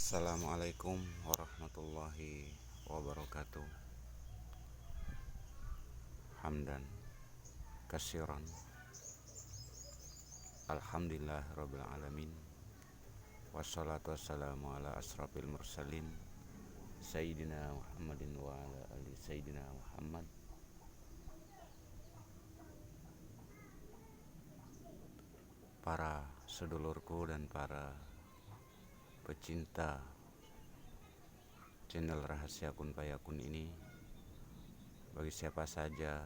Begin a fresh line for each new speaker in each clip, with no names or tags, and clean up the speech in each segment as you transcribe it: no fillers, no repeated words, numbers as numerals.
Assalamualaikum warahmatullahi wabarakatuh. Hamdan kasiran. Alhamdulillah rabbil alamin. Wassalatu wassalamu ala asrafil mursalin Sayyidina Muhammadin wa ala ali Sayyidina Muhammad. Para sedulurku dan para pecinta channel Rahasia Kun Fayakun ini, bagi siapa saja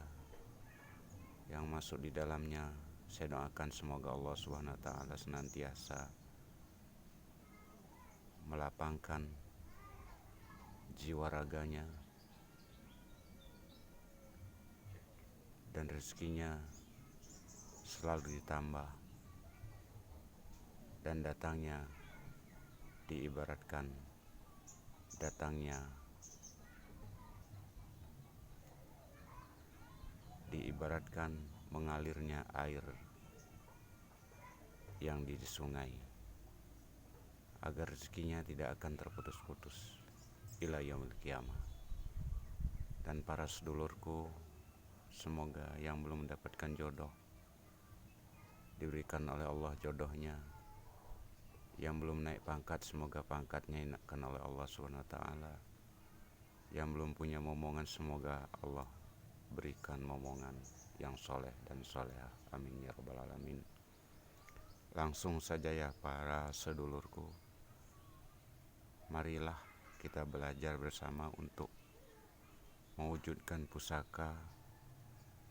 yang masuk di dalamnya, saya doakan semoga Allah Subhanahu wa taala senantiasa melapangkan jiwa raganya dan rezekinya selalu ditambah, dan datangnya diibaratkan mengalirnya air yang di sungai, agar rezekinya tidak akan terputus-putus ila yaumil qiyamah. Dan para sedulurku, semoga yang belum mendapatkan jodoh diberikan oleh Allah jodohnya. Yang belum naik pangkat, semoga pangkatnya dinaikkan oleh Allah SWT. Yang belum punya momongan, semoga Allah berikan momongan yang soleh dan soleha. Amin ya rabbal alamin. Langsung saja ya para sedulurku, marilah kita belajar bersama untuk mewujudkan pusaka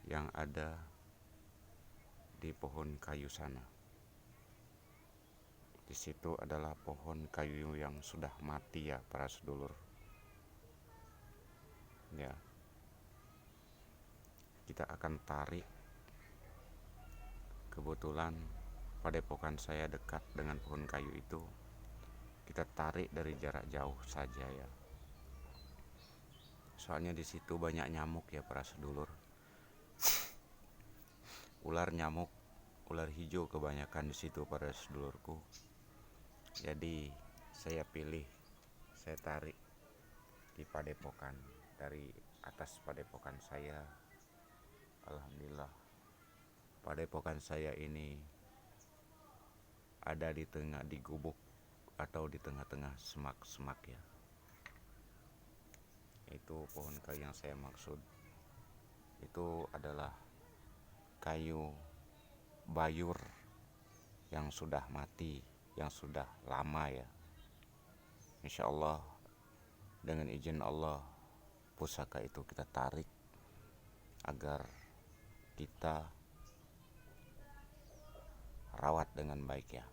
yang ada di pohon kayu sana. Di situ adalah pohon kayu yang sudah mati ya para sedulur. Ya. Kita akan tarik. Kebetulan padepokan saya dekat dengan pohon kayu itu. Kita tarik dari jarak jauh saja ya. Soalnya di situ banyak nyamuk ya para sedulur. Ular nyamuk, ular hijau kebanyakan di situ para sedulurku. Jadi saya tarik di padepokan, dari atas padepokan saya. Alhamdulillah, padepokan saya ini ada di gubuk atau di tengah-tengah semak-semak ya. Itu pohon kayu yang saya maksud. Itu adalah kayu bayur yang sudah mati, yang sudah lama ya. Insya Allah dengan izin Allah, pusaka itu kita tarik agar kita rawat dengan baik ya.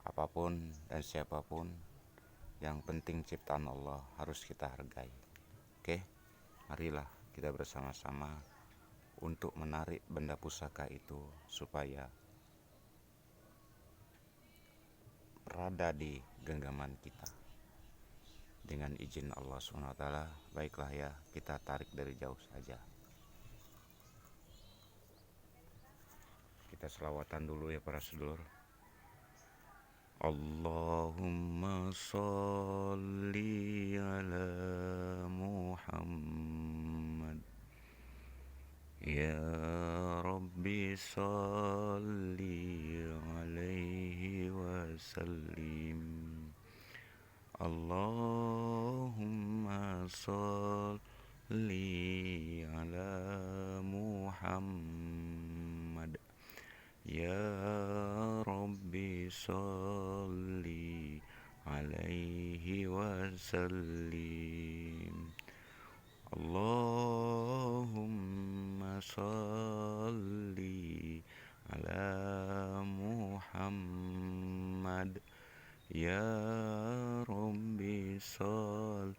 Apapun dan siapapun, yang penting ciptaan Allah harus kita hargai. Oke, marilah kita bersama-sama untuk menarik benda pusaka itu supaya berada di genggaman kita. Dengan izin Allah SWT, baiklah ya, kita tarik dari jauh saja. Kita selawatan dulu ya para sedulur. Allahumma sholli ala Muhammad. Ya Rabbi sholli alaihi wasallim. Allahumma sholli ala Muhammad. Ya Rabbi sholli alaihi wasallim. Allahumma sholli ala Muhammad. Ya Rabbi sholli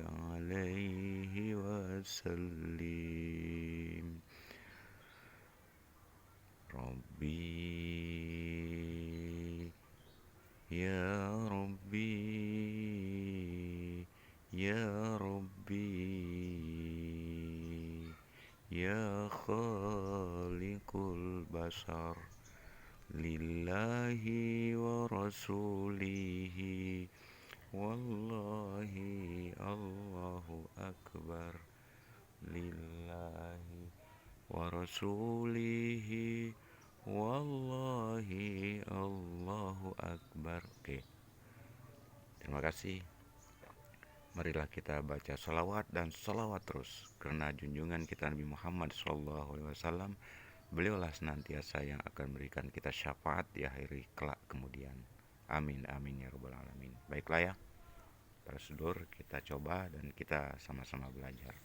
alaihi wasallim. Rabbi, ya Rabbi, ya Rabbi, ya Khaliqul Bashar, lillahi wa rasulihi. Wallahi Allahu akbar. Lillahi wa rasulihi. Wallahi Allahu akbar. Oke, terima kasih. Marilah kita baca salawat dan salawat terus, karena junjungan kita Nabi Muhammad SAW, beliaulah senantiasa yang akan memberikan kita syafaat di akhir kelak kemudian. Amin amin ya rabbal alamin. Baiklah ya para sedulur, kita coba dan kita sama-sama belajar.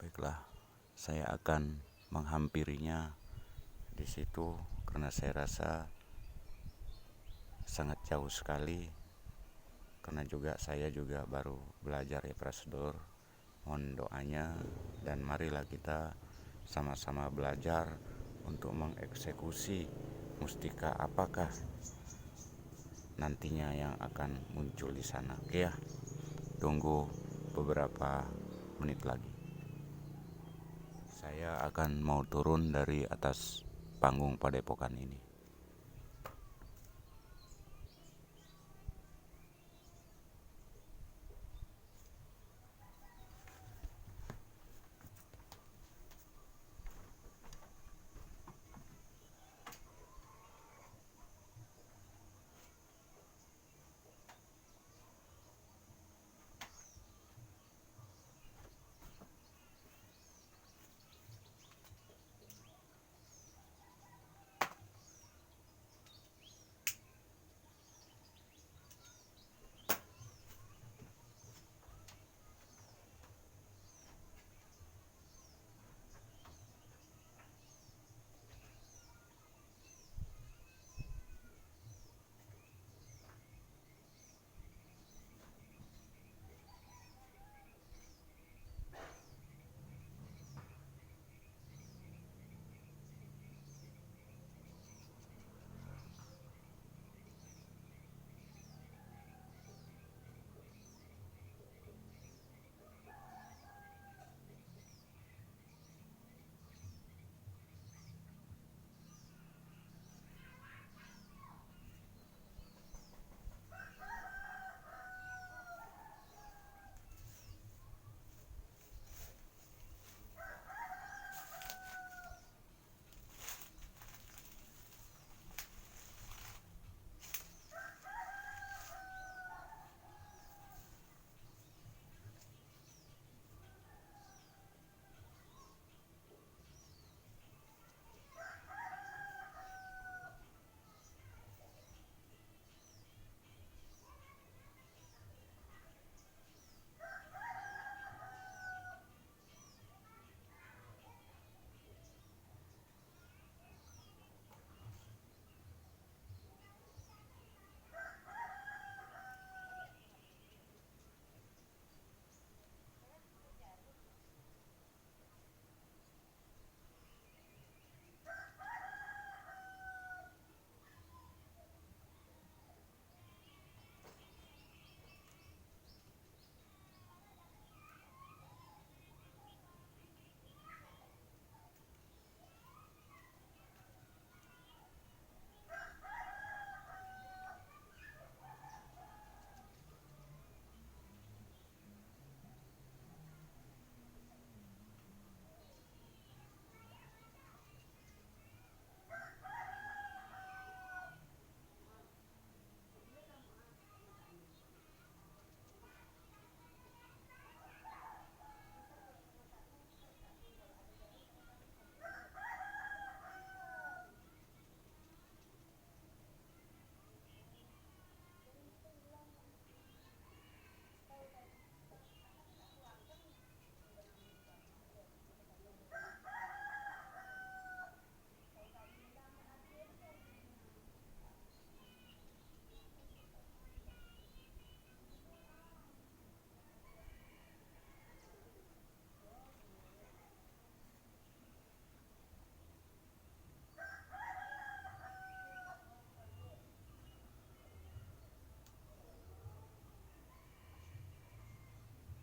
Baiklah, saya akan menghampirinya di situ karena saya rasa sangat jauh sekali, karena saya juga baru belajar ya para sedulur. Mohon doanya dan marilah kita sama-sama belajar untuk mengeksekusi mustika apakah nantinya yang akan muncul di sana. Oke ya, tunggu beberapa menit lagi. Saya akan mau turun dari atas panggung padepokan ini.